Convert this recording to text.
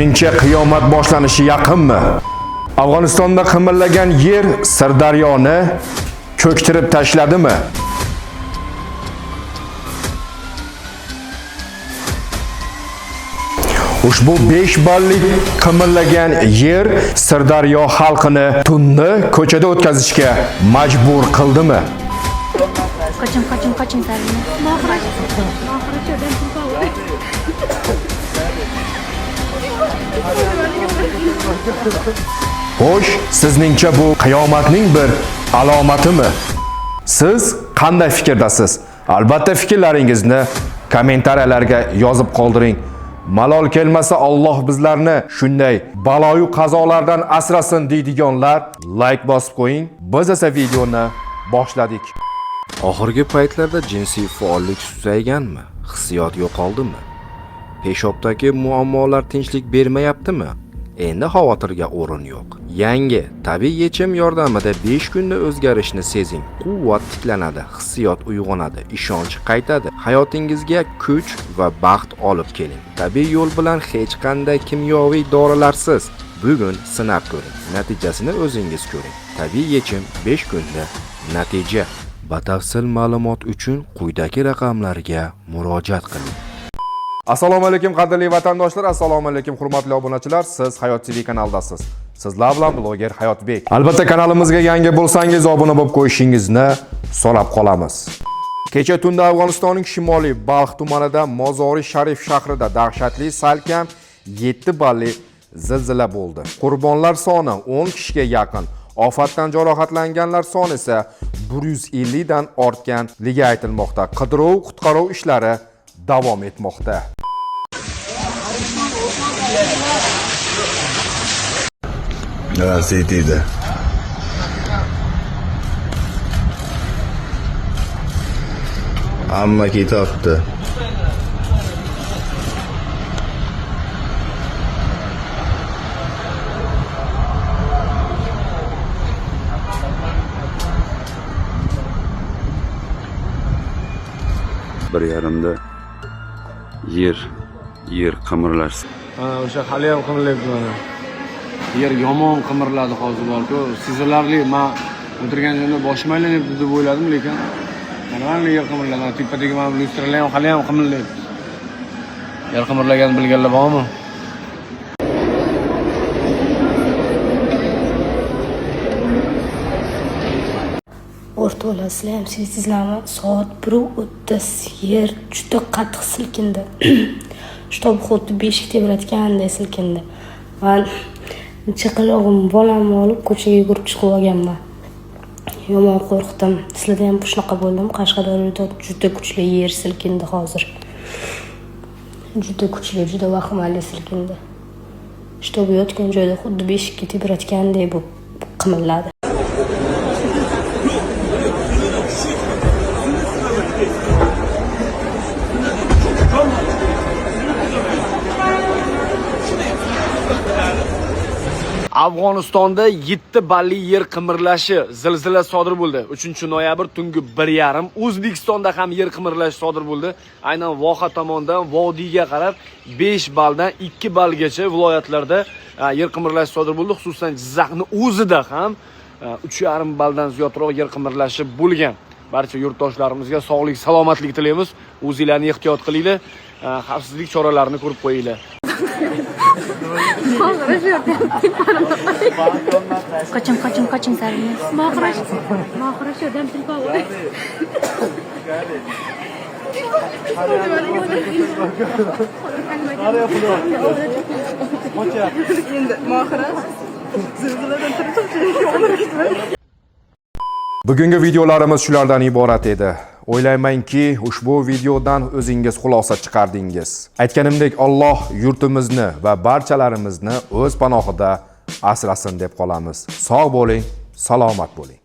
Sizningcha qiyomat boshlanishi yaqinmi? Afg'onistonda qimirlagan yer Sirdaryoni ko'ktirib tashladimi? Ushbu 5 ballik qimirlagan yer Sirdaryo xalqini tunni ko'chada o'tkazishga majbur qildimi? Qoching Sarvina. Xo'sh, sizningcha bu qiyomatning bir alomatimi? Siz qanday fikrdasiz? Albatta fikrlaringizni kommentariyalarga yozib qoldiring. Malol kelmasa Alloh bizlarni shunday baloyu qazolardan asrasin deydiganlar like bosib qo'ying. Biz esa videoni boshladik. Oxirgi paytlarda jinsiy faollik susayganmi? Hissiyot yo'qoldimi? Peshobdagi muammolar tinchlik bermayaptimi? Endi xavotirga o'rin yo'q. Yangi tabiiy yechim yordamida 5 kunda o'zgarishni sezing. Quvvat tiklanadi, hissiyot uyg'onadi, ishonch qaytadi. Hayotingizga kuch va baxt olib keling. Tabiiy yo'l bilan hech qanday kimyoviy dorilarsiz. Bugun sinab ko'ring. Natijasini o'zingiz ko'ring. Tabiiy yechim 5 kunda natija. Batafsil ma'lumot uchun quyidagi raqamlarga murojaat qiling. Assalomu alaykum qadrli vatandoshlar, assalomu alaykum hurmatli obunachilar. Siz Hayot TV kanaldasiz. Sizlar bilan bloger Hayotbek. Albatta kanalimizga yangi bo'lsangiz obuna bo'lib qo'yishingizni so'rab qolamiz. Kecha tunda Afg'onistonning shimoliy Balx tumanida Mozori Sharif shahrida dahshatli salkam 7 balli zilzila bo'ldi. Qurbonlar soni 10 kishiga yaqin. Ofatdan jarohatlanganlar soni esa 150 dan ortganligi aytilmoqda. Qidiruv-qutqaruv ishlari davom etmoqda. City'de. Amma ketibdi. Bir yarimda yer qimirlash. O'sha hali ham qimirlayapti mana. Yer yomon qimirladi hozir borku, sezilarli. Men o'tirgan joyda boshim aylanibdi deb o'yladim, lekin mana yer qimirladi. Tepadagi mana lyustralar ham hali ham qimirlayapti. Yer qimirlaganini bilganlar bormi? O'rtoqlar ham sezsizlarmi? Soat 1:30 yer juda qattiq silkindi. Shtob xuddi beshik tebratganday silkindi. Men chaqalog'im bolamni olib ko'chaga yugurib chiqib olganman. Yomon qo'rqdim. Sizlarda ham shunaqa bo'ldimi? Qashqadaryoda juda kuchli yer silkindi hozir. Juda kuchli, juda vahimali silkindi. Shtob yotgan joyda xuddi beshikka tebratganday bo'lib qimirladi. Afg'onistonda 7 balli yer qimirlashi, zilzila sodir bo'ldi. 3-noyabr tungi 1:30 O'zbekistonda ham yer qimirlashi sodir bo'ldi. Aynan Voha tomonidan vodiyga qarab 5 balldan 2 ballgacha viloyatlarda yer qimirlashi sodir bo'ldi. Xususan Jizzaxning o'zida ham 3,5 balldan ziyodroq yer qimirlashi bo'lgan. Barcha yurtdoshlarimizga sog'lik, salomatlik tilaymiz. O'zingizlarni ehtiyot qilinglar, xavfsizlik choralarini ko'rib qo'yinglar. Qoching Sarvina. Mohira shodam tilqo'y. Endi Mohira zilziladan turib Bugungi videolarimiz shulardan iborat edi. O'ylaymanki, ushbu videodan o'zingiz xulosa chiqardingiz. Aytganimdek, Alloh yurtimizni va barchalarimizni o'z panohida asrasin deb qolamiz. Sog' bo'ling, salomat bo'ling.